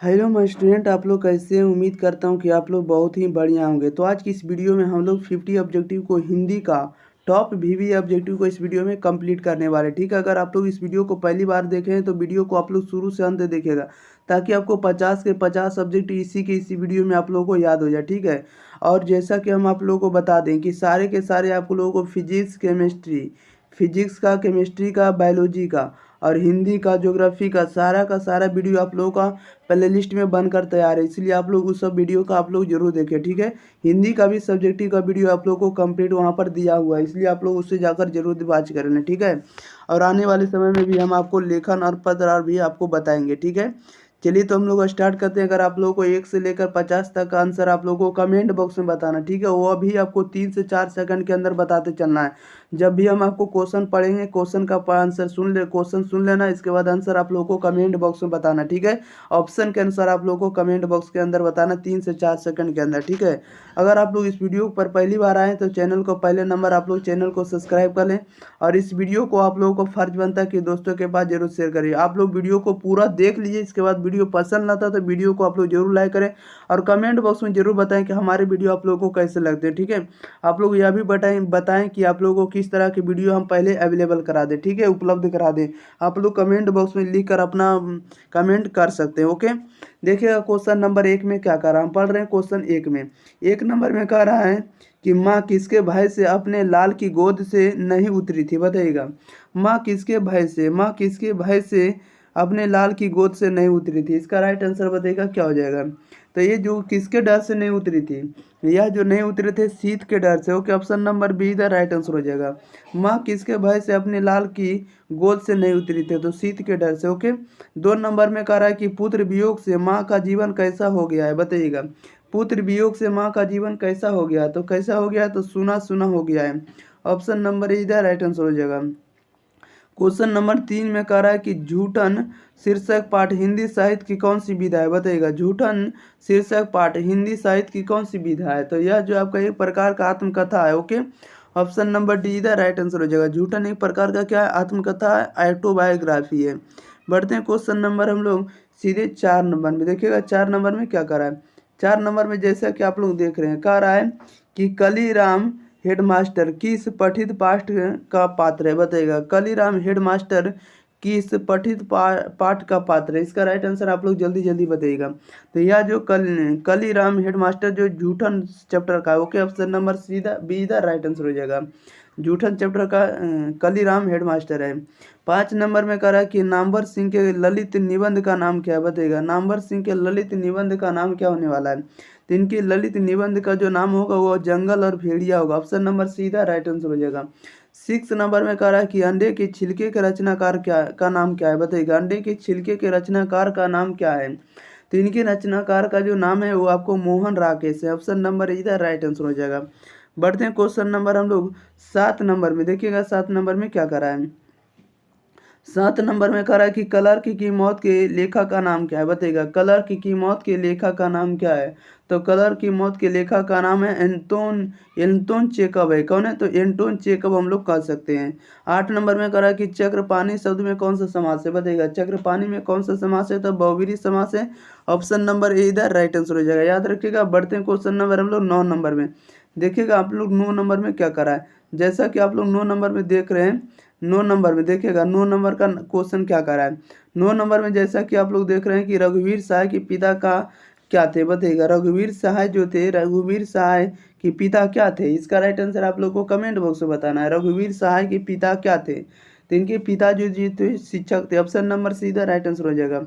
Hello my student, आप लोग कैसे हैं। उम्मीद करता हूं कि आप लोग बहुत ही बढ़िया होंगे। तो आज की इस वीडियो में हम लोग 50 ऑब्जेक्टिव को हिंदी का टॉप वीवी ऑब्जेक्टिव को इस वीडियो में कंप्लीट करने वाले। ठीक है, अगर आप लोग इस वीडियो को पहली बार देखें हैं तो वीडियो को आप लोग शुरू से अंत देखेगा ताकि आपको 50 के 50 सब्जेक्ट इसी वीडियो में आप लोगों को याद हो जाए। ठीक है, और जैसा कि हम आप लोगों को बता दें कि सारे के सारे आप लोगों को फिजिक्स का, केमिस्ट्री का, बायोलॉजी का और हिंदी का सारा वीडियो आप लोगों का प्ले लिस्ट में बनकर तैयार है। इसलिए आप लोग उस सब वीडियो का आप लोग जरूर देखें। ठीक है, हिंदी का भी सब्जेक्टिव का वीडियो आप लोग को कंप्लीट वहाँ पर दिया हुआ है, इसलिए आप लोग उससे जाकर जरूर वॉच कर लें। ठीक है, और आने वाले समय में भी हम आपको लेखन और पत्र भी आपको बताएंगे। ठीक है, चलिए तो हम लोग स्टार्ट करते हैं। अगर आप लोगों को 1 से लेकर 50 तक का आंसर आप लोगों को कमेंट बॉक्स में बताना। ठीक है, वो अभी आपको 3 से 4 सेकंड के अंदर बताते चलना है। जब भी हम आपको क्वेश्चन पढ़ेंगे, क्वेश्चन का आंसर क्वेश्चन सुन लेना, इसके बाद आंसर आप लोगों को कमेंट बॉक्स में बताना। ठीक है, ऑप्शन के अनुसार आप लोगों को कमेंट बॉक्स के अंदर बताना 3 से 4 सेकंड के अंदर। ठीक है, अगर आप लोग इस वीडियो पर पहली बार आए तो चैनल को पहले नंबर आप लोग चैनल को सब्सक्राइब कर लें, और इस वीडियो को आप लोगों को फर्ज बनता है कि दोस्तों के पास जरूर शेयर करिए। आप लोग वीडियो को पूरा देख लीजिए, इसके बाद वीडियो पसंद आता तो वीडियो को आप लोग जरूर लाइक करें, और कमेंट बॉक्स में जरूर बताएं कि हमारे वीडियो आप लोगों को कैसे लगते हैं। ठीक है, आप लोग यह भी बताएं कि आप लोगों को किस तरह की वीडियो हम पहले अवेलेबल करा दें। ठीक है, उपलब्ध करा दें। आप लोग कमेंट बॉक्स में लिख कर अपना कमेंट कर सकते हैं। ओके, देखिएगा क्वेश्चन नंबर 1 में क्या कह रहा है। हम पढ़ रहे हैं क्वेश्चन 1 में। 1 नंबर में कह रहा है कि माँ किसके भय से अपने लाल की गोद से नहीं उतरी थी। बताइएगा, माँ किसके भय से अपने लाल की गोद से नहीं उतरी थी। इसका राइट आंसर बताइएगा क्या हो जाएगा। तो ये जो किसके डर से नहीं उतरी थी, यह जो नहीं उतरे थे शीत के डर से। ओके, ऑप्शन नंबर बी इधर राइट आंसर हो जाएगा। माँ किसके भय से अपने लाल की गोद से नहीं उतरी थी, तो शीत के डर से। ओके, 2 नंबर में कह रहा है कि पुत्र वियोग से माँ का जीवन कैसा हो गया है। बताइएगा, पुत्र वियोग से माँ का जीवन कैसा हो गया, तो कैसा हो गया, तो सुना सुना हो गया है। ऑप्शन नंबर इधर राइट आंसर हो जाएगा। क्वेश्चन नंबर 3 में कह रहा है कि झूठन शीर्षक पाठ हिंदी साहित्य की कौन सी विधा है। बताइएगा, झूठन शीर्षक पाठ हिंदी साहित्य की कौन सी विधा है, तो यह जो आपका एक प्रकार का आत्मकथा है। ओके, ऑप्शन नंबर डी इधर राइट आंसर हो जाएगा। झूठन एक प्रकार का क्या है, आत्मकथा है, ऑटोबायोग्राफी है। बढ़ते हैं क्वेश्चन नंबर हम लोग सीधे 4 नंबर में। देखिएगा 4 नंबर में क्या कर रहा है। 4 नंबर में जैसा कि आप लोग देख रहे हैं, कह रहा है कि कलीराम हेडमास्टर किस पठित पाठ का पात्र है। बताइएगा, कलीराम हेडमास्टर किस पठित पाठ का पात्र है। इसका राइट आंसर आप लोग जल्दी जल्दी बताइएगा। तो यह जो कलीराम हेडमास्टर जो जूठन चैप्टर का है। ओके, ऑप्शन नंबर सीधा बी इधर राइट आंसर हो जाएगा। जूठन चैप्टर का कलीराम हेडमास्टर है। 5 नंबर में कह रहा है कि नामवर सिंह के ललित निबंध का नाम क्या है। बताइएगा, नामवर सिंह के ललित निबंध का नाम क्या होने वाला है, तो इनके ललित निबंध का जो नाम होगा वो जंगल और भेड़िया होगा। ऑप्शन नंबर सीधा राइट आंसर हो जाएगा। 6 नंबर में कह रहा है कि अंडे के छिलके के रचनाकार का नाम क्या है। बताइएगा, अंडे के छिलके के रचनाकार का नाम क्या है, तो इनके रचनाकार का जो नाम है वो आपको मोहन राकेश है। ऑप्शन नंबर इधर राइट आंसर हो जाएगा। बढ़ते हैं क्वेश्चन नंबर हम लोग 7 नंबर में। देखिएगा 7 नंबर में क्या कर रहा है। 7 नंबर में कह रहा है कि क्लार्क की मौत के लेखक का नाम क्या है। बताइएगा, क्लार्क की मौत के लेखक का नाम क्या है, तो क्लार्क की मौत के लेखक का नाम है एंटोन चेकब है। कौन है, तो एंटोन चेकब हम लोग कह सकते हैं। 8 नंबर में कह रहा है कि चक्रपाणी शब्द में कौन सा समास है। बताइएगा, चक्रपाणी में कौन सा समास है, तो बहुव्रीहि समास है। ऑप्शन नंबर ए इधर राइट आंसर हो जाएगा, याद रखिएगा। बढ़ते हैं क्वेश्चन नंबर हम लोग 9 नंबर में। देखिएगा आप लोग 9 नंबर में क्या करा है। जैसा कि आप लोग 9 नंबर में देख रहे हैं, 9 नंबर में देखिएगा 9 नंबर का क्वेश्चन क्या कर रहा है। 9 नंबर में जैसा कि आप लोग देख रहे हैं कि रघुवीर सहाय के पिता का क्या थे। बताइएगा, रघुवीर सहाय जो थे, रघुवीर सहाय के पिता क्या थे। इसका राइट आंसर आप लोग को कमेंट बॉक्स में बताना है। रघुवीर सहाय के पिता क्या थे, तो इनके पिता जो जी थे शिक्षक थे। ऑप्शन नंबर सीधा राइट आंसर हो जाएगा।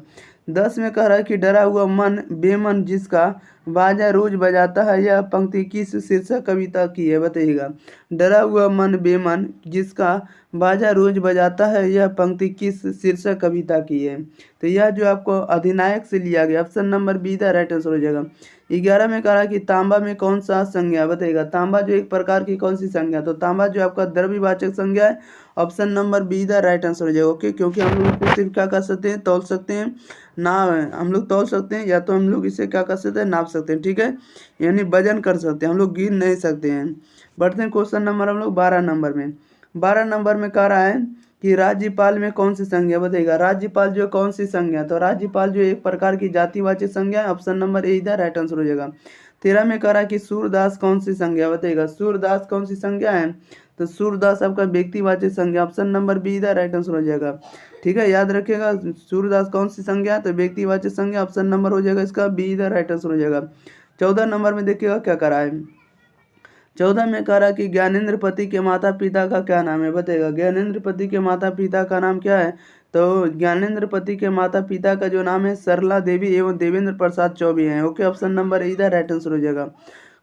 10 में कह रहा है कि डरा हुआ मन बेमन जिसका बाजा रोज बजाता है, यह पंक्ति किस शीर्षक कविता की है। बताइएगा, डरा हुआ मन बेमन जिसका बाजा रोज बजाता है, यह पंक्ति किस शीर्षक कविता की है, तो यह जो आपको अधिनायक से लिया गया। ऑप्शन नंबर बी का राइट आंसर हो जाएगा। 11 में कह रहा है कि तांबा में कौन सा संज्ञा। बताइएगा, तांबा जो एक प्रकार की कौन सी संज्ञा, तो तांबा जो आपका द्रव्यवाचक संज्ञा है। ऑप्शन नंबर बी का राइट आंसर हो जाएगा। ओके, क्योंकि हम लोग इसे सिर्फ क्या कर सकते हैं, तौल सकते हैं, ना हम लोग तौल सकते हैं, या तो हम लोग इसे क्या कर सकते हैं, नाप सकते हैं। ठीक है, यानी वजन कर सकते हैं, हम लोग गिन नहीं सकते हैं। बढ़ते हैं क्वेश्चन नंबर हम लोग 12 नंबर में। 12 नंबर में कह रहा है कि राज्यपाल में कौन सी संज्ञा बताइएगा। राज्यपाल जो कौन सी संज्ञा, तो राज्यपाल जो एक प्रकार की जातिवाचक संज्ञा है, ऑप्शन नंबर ए इधर राइट आंसर हो जाएगा। 13 में कह रहा है कि सूरदास कौन सी संज्ञा बताइएगा। सूरदास कौन सी संज्ञा है, तो सूरदास आपका व्यक्तिवाचक संज्ञा, ऑप्शन नंबर बी इधर राइट आंसर हो जाएगा। ठीक है, याद रखिएगा सूरदास कौन सी संज्ञा है, तो व्यक्तिवाचक संज्ञा, ऑप्शन नंबर हो जाएगा इसका बी इधर राइट आंसर हो जाएगा। 14 नंबर में देखिएगा क्या करा है। 14 में कह रहा कि ज्ञानेंद्र पति के माता पिता का क्या नाम है बताइएगा। ज्ञानेंद्र पति के माता पिता का नाम क्या है, तो ज्ञानेंद्र पति के माता पिता का जो नाम है सरला देवी एवं देवेंद्र प्रसाद चौबे हैं। ओके, ऑप्शन नंबर इधर राइट आंसर हो जाएगा।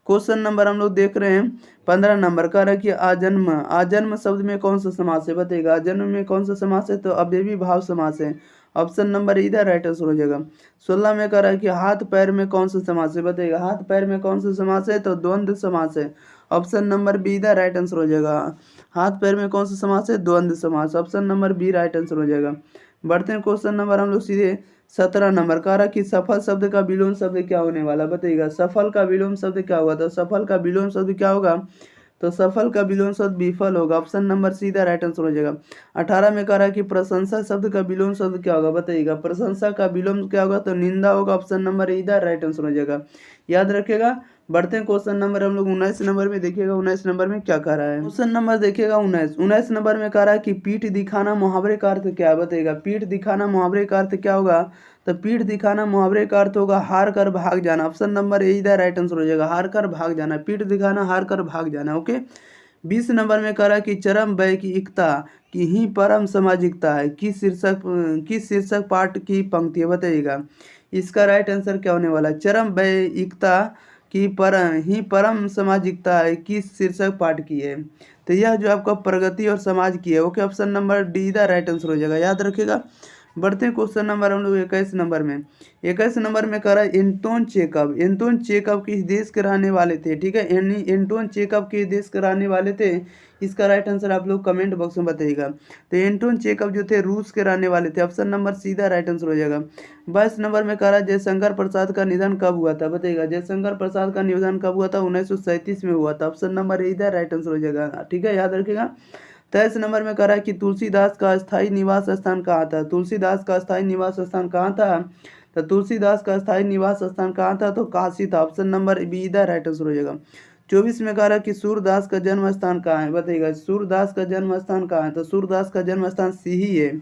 क्वेश्चन नंबर हम लोग देख रहे हैं 15 नंबर, कह रहा है कि आजन्म, आजन्म शब्द में कौन सा समास है बताइएगा। आजन्म में कौन सा समास है, तो अव्ययी भाव समास है, ऑप्शन नंबर इधर राइट आंसर हो जाएगा। 16 में कह रहा है कि हाथ पैर में कौन सा समास है बताइएगा। हाथ पैर में कौन सा समास है, तो द्वंद्व समास है, ऑप्शन नंबर बी इधर राइट आंसर हो जाएगा। हाथ पैर में कौन सा समास है, द्वंद्व समास, option number B right answer हो जाएगा। बढ़ते हैं क्वेश्चन नंबर हम लोग सीधे 17 नंबर, कह रहा कि सफल शब्द का विलोम शब्द क्या होने वाला बताइएगा। सफल का विलोम शब्द क्या होगा, तो सफल का विलोम शब्द क्या होगा, तो सफल का विलोम शब्द विफल होगा, ऑप्शन नंबर सीधा राइट आंसर हो जाएगा। 18 में कह रहा है कि प्रशंसा शब्द का विलोम शब्द क्या होगा बताइएगा। प्रशंसा का विलोम क्या होगा, तो निंदा होगा, ऑप्शन नंबर इधर राइट आंसर हो जाएगा, याद रखिएगा। बढ़ते हैं क्वेश्चन नंबर हम लोग 19 नंबर में, देखिएगा 19 नंबर में क्या कह रहा है। क्वेश्चन नंबर देखिएगा 19 नंबर में कह रहा है कि पीठ दिखाना मुहावरे का अर्थ क्या बताइएगा। पीठ दिखाना मुहावरे का अर्थ क्या होगा, तो पीठ दिखाना मुहावरे का अर्थ होगा हार कर भाग जाना, ऑप्शन नंबर ए इधर राइट आंसर हो जाएगा। हार कर भाग जाना, पीठ दिखाना हार कर भाग जाना। ओके, 20 नंबर में कह रहा है कि चरम वैयिकता की ही परम सामाजिकता है, किस शीर्षक पाठ की पंक्ति है बताइएगा। इसका राइट आंसर क्या होने वाला है, चरम वैयिकता की परम सामाजिकता है, किस शीर्षक पाठ की है, तो यह जो आपका प्रगति और समाज की है। Okay, option number D the right answer हो जाएगा, याद रखिएगा। बढ़ते हैं क्वेश्चन नंबर हम लोग 21 नंबर में। 21 नंबर में कह रहा है एंटोन चेकअप, एंटोन चेकअप किस देश के रहने वाले थे। ठीक है, एंटोन चेकअप किस देश के रहने वाले थे, इसका राइट आंसर आप लोग कमेंट बॉक्स में बताइएगा। तो एंटोन चेकअप जो थे रूस के रहने वाले थे, ऑप्शन नंबर सीधा राइट आंसर हो जाएगा। 22 नंबर में कह रहा है जयशंकर प्रसाद का निधन कब हुआ था बताइएगा। जयशंकर प्रसाद का निधन कब हुआ था, 1937 में हुआ था, ऑप्शन नंबर इधर राइट आंसर हो जाएगा। ठीक है, याद रखिएगा। 23 नंबर में कह रहा है कि तुलसीदास का स्थायी निवास स्थान कहाँ था। तुलसीदास का स्थायी निवास स्थान कहाँ था, तो तुलसीदास का स्थायी निवास स्थान कहाँ था, तो काशी था, ऑप्शन नंबर बी इधर राइट आंसर हो जाएगा। 24 में कह रहा है कि सूरदास का जन्म स्थान कहाँ है बताइएगा। सूरदास का जन्म स्थान कहाँ है, तो सूरदास का जन्म स्थान सिही है,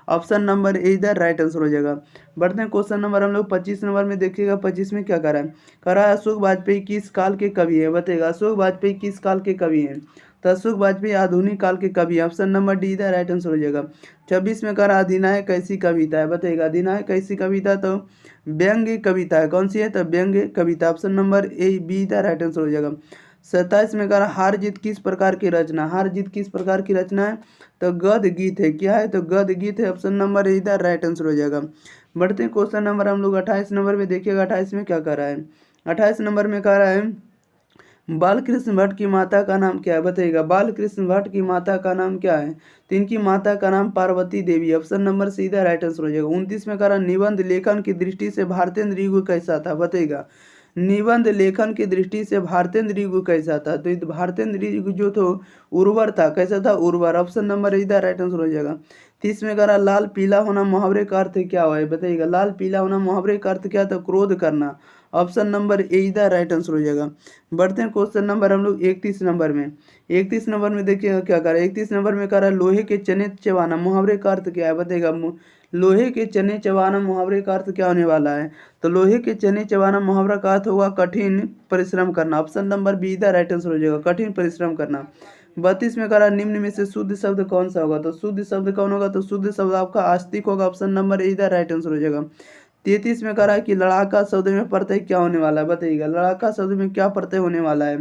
ऑप्शन नंबर ए इधर राइट आंसर हो जाएगा। बढ़ते हैं क्वेश्चन नंबर हम लोग 25 नंबर में, देखिएगा 25 में क्या करा है। कह रहा है अशोक वाजपेयी किस काल के कवि है बताइएगा। अशोक वाजपेयी किस काल के कवि हैं, तो अशोक वाजपेयी आधुनिक काल के कवि, ऑप्शन नंबर डी इधर राइट आंसर हो जाएगा। 26 में कह रहा अधिनायक कैसी कविता है बताइएगा। अधिनायक कैसी कविता, तो व्यंग्य कविता है, कौन सी है, तो व्यंग्य कविता, ऑप्शन नंबर ए बी इधर राइट आंसर हो जाएगा। 27 में कह रहा हार जीत किस प्रकार की रचना, हार जीत किस प्रकार की रचना है, तो गद्य गीत है, क्या है, तो गद्य गीत है, ऑप्शन नंबर इधर राइट आंसर हो जाएगा। बढ़ते हैं क्वेश्चन नंबर हम लोग 28 नंबर में, देखिएगा 28 में क्या कह रहा है। 28 नंबर में कह रहा है बालकृष्ण भट्ट की माता का नाम क्या है बताइएगा। बालकृष्ण भट्ट की माता का नाम क्या है, तो इनकी माता का नाम पार्वती देवी, ऑप्शन नंबर सीधा राइट आंसर हो जाएगा। 29 में कह रहा निबंध लेखन की दृष्टि से भारतेंद्र युग कैसा था बताइएगा। निबंध लेखन की दृष्टि से भारतेंद्र युग कैसा था, तो भारतेंद्र युग जो तो उर्वर था, कैसा था, उर्वर, ऑप्शन नंबर इधर राइट आंसर हो जाएगा। 30 में कह रहा लाल पीला होना मुहावरे का अर्थ क्या हुआ है बताइएगा। लाल पीला होना मुहावरे का अर्थ क्या था, क्रोध करना, ऑप्शन नंबर ए इधर राइट आंसर हो जाएगा। बढ़ते हैं क्वेश्चन नंबर हम लोग 31 नंबर में। 31 नंबर में देखिएगा क्या कर रहा है। 31 नंबर में कह रहा है लोहे के चने चबाना मुहावरे का अर्थ क्या है बताइएगा। लोहे के चने चबाना मुहावरे का अर्थ क्या होने वाला है, तो लोहे के चने चबाना मुहावरा का अर्थ होगा कठिन परिश्रम करना, ऑप्शन नंबर बी इधर राइट आंसर हो जाएगा, कठिन परिश्रम करना। 32 में कह रहा निम्न में से शुद्ध शब्द कौन सा होगा, तो शुद्ध शब्द कौन होगा, तो शुद्ध शब्द आपका आस्तिक होगा, ऑप्शन नंबर इधर राइट आंसर हो जाएगा। 33 में कह रहा है कि लड़ाका शब्द में प्रत्यय क्या होने वाला है बताइएगा। लड़ाका शब्द में क्या प्रत्यय होने वाला है,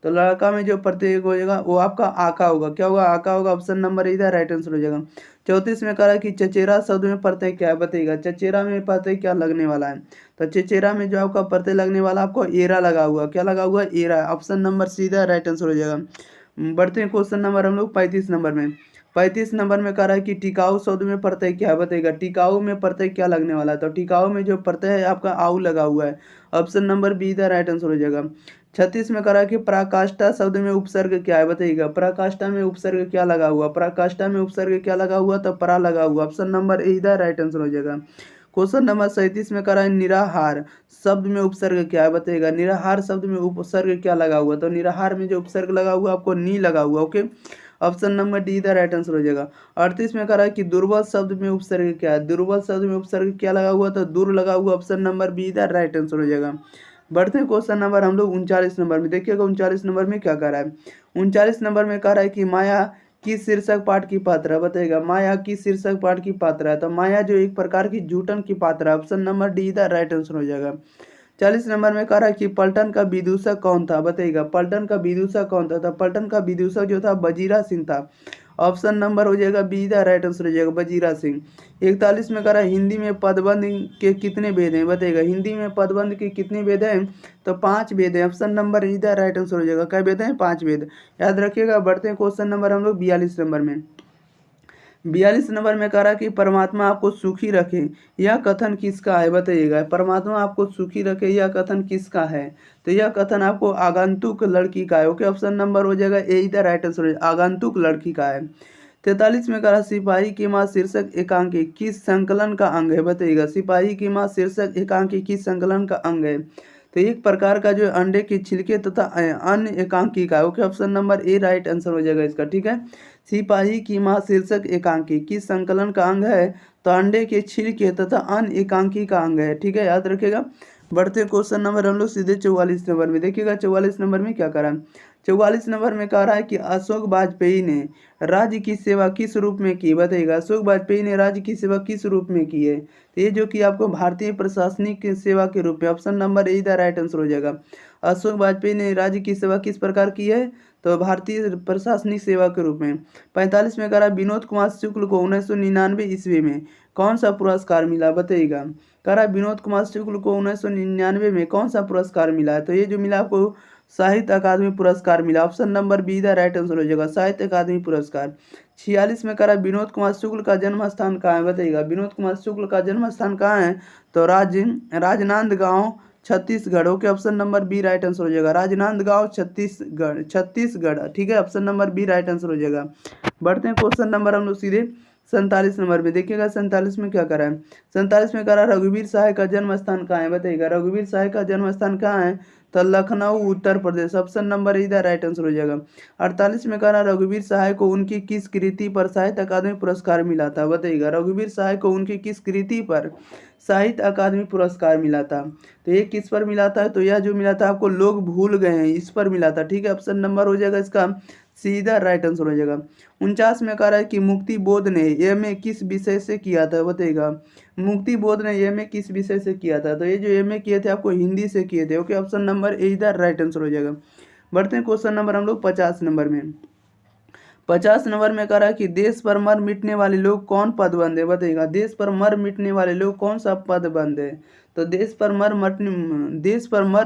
तो लड़का में जो प्रत्यय हो जाएगा वो आपका आका होगा, क्या होगा, आका होगा, ऑप्शन नंबर इधर राइट आंसर हो जाएगा। 34 में कह रहा है कि चचेरा शब्द में प्रत्यय क्या है बताइएगा। चचेरा में प्रत्यय क्या लगने वाला है, तो चचेरा में जो आपका प्रत्यय लगने वाला आपको एरा लगा हुआ, क्या लगा हुआ, एरा, ऑप्शन नंबर सीधा राइट आंसर हो जाएगा। बढ़ते हैं क्वेश्चन नंबर हम लोग 35 नंबर में। 35 नंबर में कह रहा है कि टिकाऊ शब्द में प्रत्यय क्या है बताइएगा। टिकाऊ में प्रत्यय क्या लगने वाला है, तो टिकाऊ में जो प्रत्यय है आपका आऊ लगा हुआ है, ऑप्शन नंबर बी इधर राइट आंसर हो जाएगा। 36 में करा कि पराकाष्ठा शब्द में उपसर्ग क्या है, बताइएगा। पराकाष्ठा में उपसर्ग क्या लगा हुआ, पराकाष्ठा में उपसर्ग क्या लगा हुआ, तो परा लगा हुआ। ऑप्शन नंबर ए इधर राइट आंसर हो जाएगा। क्वेश्चन नंबर 37 में करा है निराहार शब्द में उपसर्ग क्या है, बताइएगा। निराहार शब्द में उपसर्ग क्या लगा हुआ, तो निराहार में जो उपसर्ग लगा हुआ आपको नी लगा हुआ। ओके, ऑप्शन नंबर डी इधर राइट आंसर हो जाएगा। 38 में करा है कि दुर्बल शब्द में उपसर्ग क्या है, दुर्बल शब्द में उपसर्ग क्या लगा हुआ, तो दूर लगा हुआ। ऑप्शन नंबर बी इधर राइट आंसर हो जाएगा। बढ़ते हैं क्वेश्चन नंबर हम लोग 39 नंबर में। देखिएगा 39 नंबर में क्या कह रहा है। 39 नंबर में कह रहा है कि माया किस शीर्षक पाठ की पात्र है, बताइएगा। माया किस शीर्षक पाठ की पात्र है, तो माया जो एक प्रकार की जूठन की पात्र है। ऑप्शन नंबर डी इधर राइट आंसर हो जाएगा। 40 नंबर में कह रहा है कि पलटन का विदूषक कौन था, बताइएगा। पलटन का विदूषक कौन था, तो पलटन का विदूषक जो था वजीरा सिंह था। ऑप्शन नंबर हो जाएगा बी द राइट आंसर हो जाएगा, वजीरा सिंह। 41 में कह रहा है हिंदी में पदबंध के कितने भेद हैं, बताइएगा। हिंदी में पदबंध के कितने भेद हैं, तो 5 भेद हैं। ऑप्शन नंबर इधर राइट आंसर हो जाएगा। क्या भेद हैं, 5 भेद, याद रखिएगा। बढ़ते हैं क्वेश्चन नंबर हम लोग 42 नंबर में। 42 नंबर में कह रहा कि परमात्मा आपको सुखी रखे, यह कथन किसका है, बताइएगा। परमात्मा आपको सुखी रखे, यह कथन किसका है, तो यह कथन आपको आगंतुक लड़की का है। ओके, ऑप्शन नंबर हो जाएगा ए इधर राइट आंसर, आगंतुक लड़की का है। 43 में कह रहा सिपाही की माँ शीर्षक एकांकी किस संकलन का अंग है, बताइएगा। सिपाही की माँ शीर्षक एकांकी किस संकलन का अंग है, तो एक प्रकार का जो अंडे के छिलके तथा अन्य एकांकी का है। Okay, option number A right answer हो जाएगा इसका, ठीक है। सिपाही की माँ शीर्षक एकांकी किस संकलन का अंग है, तो अंडे के छिलके तथा अन्य एकांकी का अंग है, ठीक है, याद रखेगा। बढ़ते क्वेश्चन नंबर हम लोग सीधे 44 नंबर में। देखिएगा 44 नंबर में क्या करा है। 44 नंबर में कह रहा है कि अशोक वाजपेयी ने राज्य की सेवा किस रूप में की, बताइएगा। अशोक वाजपेयी ने राज्य की सेवा किस रूप में की है, तो ये जो कि आपको भारतीय प्रशासनिक सेवा के रूप में। Option number A the right answer हो जाएगा। अशोक वाजपेयी ने राज्य की सेवा किस प्रकार की है, तो भारतीय प्रशासनिक सेवा के रूप में। 45 में कह रहा विनोद कुमार शुक्ल को 1999 ईस्वी में कौन सा पुरस्कार मिला, बताइएगा। कह रहा विनोद कुमार शुक्ल को 1999 में कौन सा पुरस्कार मिला है, तो ये जो मिला आपको साहित्य अकादमी पुरस्कार मिला। Option number B the right answer हो जाएगा, साहित्य अकादमी पुरस्कार। 46 में कह रहा विनोद कुमार शुक्ल का जन्म स्थान कहाँ है, बताइएगा। विनोद कुमार शुक्ल का जन्म स्थान कहाँ है, तो Rajnandgaon Chhattisgarh. Okay, option number B right answer हो जाएगा, राजनांदगांव छत्तीसगढ़, छत्तीसगढ़, ठीक है। Option number B right answer हो जाएगा। बढ़ते हैं क्वेश्चन नंबर हम लोग सीधे 47 नंबर में। देखिएगा 47 में क्या करा है। 47 में करा रघुवीर सहाय का जन्म स्थान कहाँ है, बताइएगा। रघुवीर सहाय का जन्म स्थान कहाँ है, तो लखनऊ उत्तर प्रदेश। ऑप्शन नंबर इधर राइट आंसर हो जाएगा। 48 में करा रघुवीर सहाय को उनकी किस कृति पर साहित्य अकादमी पुरस्कार मिला था, बताइएगा। रघुवीर सहाय को उनकी किस कृति पर साहित्य अकादमी पुरस्कार मिला था, तो ये किस पर मिला था, तो यह जो मिला था आपको लोग भूल गए हैं, इस पर मिला था, ठीक है। ऑप्शन नंबर हो जाएगा इसका सीधा राइट आंसर हो जाएगा। 49 में कह रहा है कि मुक्ति बोध ने एमए किस विषय से किया था, बताइएगा। मुक्ति बोध ने एमए किस विषय से किया था, तो ये जो एमए किए थे आपको हिंदी से किए थे। ओके, ऑप्शन नंबर ए इधर राइट आंसर हो जाएगा। बढ़ते हैं क्वेश्चन नंबर हम लोग 50 नंबर में। 50 नंबर में कह रहा है कि देश पर मर मिटने वाले लोग कौन पदबंध है, बताइएगा। देश पर मर मिटने वाले लोग कौन सा पदबंध है, तो देश पर मर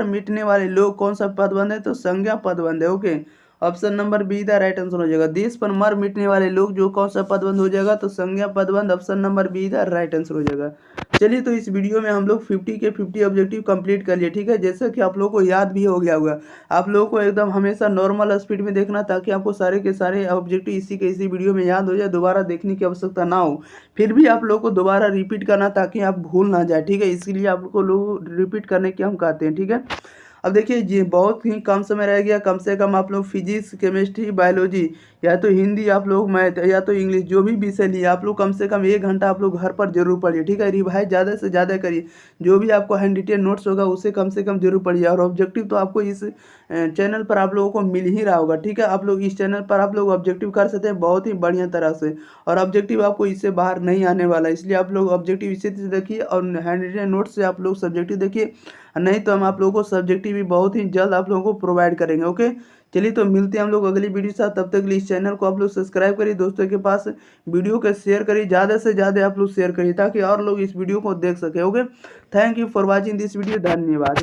मिटने वाले लोग कौन सा पदबंध है, तो संज्ञा पदबंध है। Okay, option number B the right answer हो जाएगा। देश पर मर मिटने वाले लोग जो कौन सा पदबंध हो जाएगा, तो संज्ञा पदबंध। Option number B the right answer हो जाएगा। चलिए, तो इस वीडियो में हम लोग 50 के 50 ऑब्जेक्टिव कंप्लीट कर लिए, ठीक है। जैसा कि आप लोगों को याद भी हो गया होगा, आप लोगों को एकदम हमेशा नॉर्मल स्पीड में देखना, ताकि आपको सारे के सारे ऑब्जेक्टिव इसी के इसी वीडियो में याद हो जाए, दोबारा देखने की आवश्यकता ना हो। फिर भी आप लोगों को दोबारा रिपीट करना, ताकि आप भूल ना जाए, ठीक है। इसीलिए आप लोग को रिपीट करने की हम कहते हैं, ठीक है। अब देखिए जी, बहुत ही कम समय रह गया। कम से कम आप लोग फिजिक्स, केमिस्ट्री, बायोलॉजी, या तो हिंदी आप लोग, मैथ या तो इंग्लिश, जो भी विषय लिए आप लोग कम से कम 1 घंटा आप लोग घर पर जरूर पढ़िए, ठीक है। रिवाइज ज़्यादा से ज़्यादा करिए। जो भी आपको हैंड रिटेन नोट्स होगा उसे कम से कम जरूर पढ़िए। और ऑब्जेक्टिव तो आपको इस चैनल पर आप लोगों को मिल ही रहा होगा, ठीक है। आप लोग इस चैनल पर आप लोग ऑब्जेक्टिव कर सकते हैं बहुत ही बढ़िया तरह से, और ऑब्जेक्टिव आपको इससे बाहर नहीं आने वाला, इसलिए आप लोग ऑब्जेक्टिव इसी से देखिए, और हैंड रिटेन नोट्स से आप लोग सब्जेक्टिव देखिए। नहीं तो हम आप लोगों को सब्जेक्टिव भी बहुत ही जल्द आप लोगों को प्रोवाइड करेंगे। ओके, चलिए, तो मिलते हैं हम लोग अगली वीडियो के साथ। तब तक के लिए इस चैनल को आप लोग सब्सक्राइब करिए, दोस्तों के पास वीडियो को शेयर करिए, ज़्यादा से ज़्यादा आप लोग शेयर करिए, ताकि और लोग इस वीडियो को देख सके। Okay, thank you for watching this video, धन्यवाद।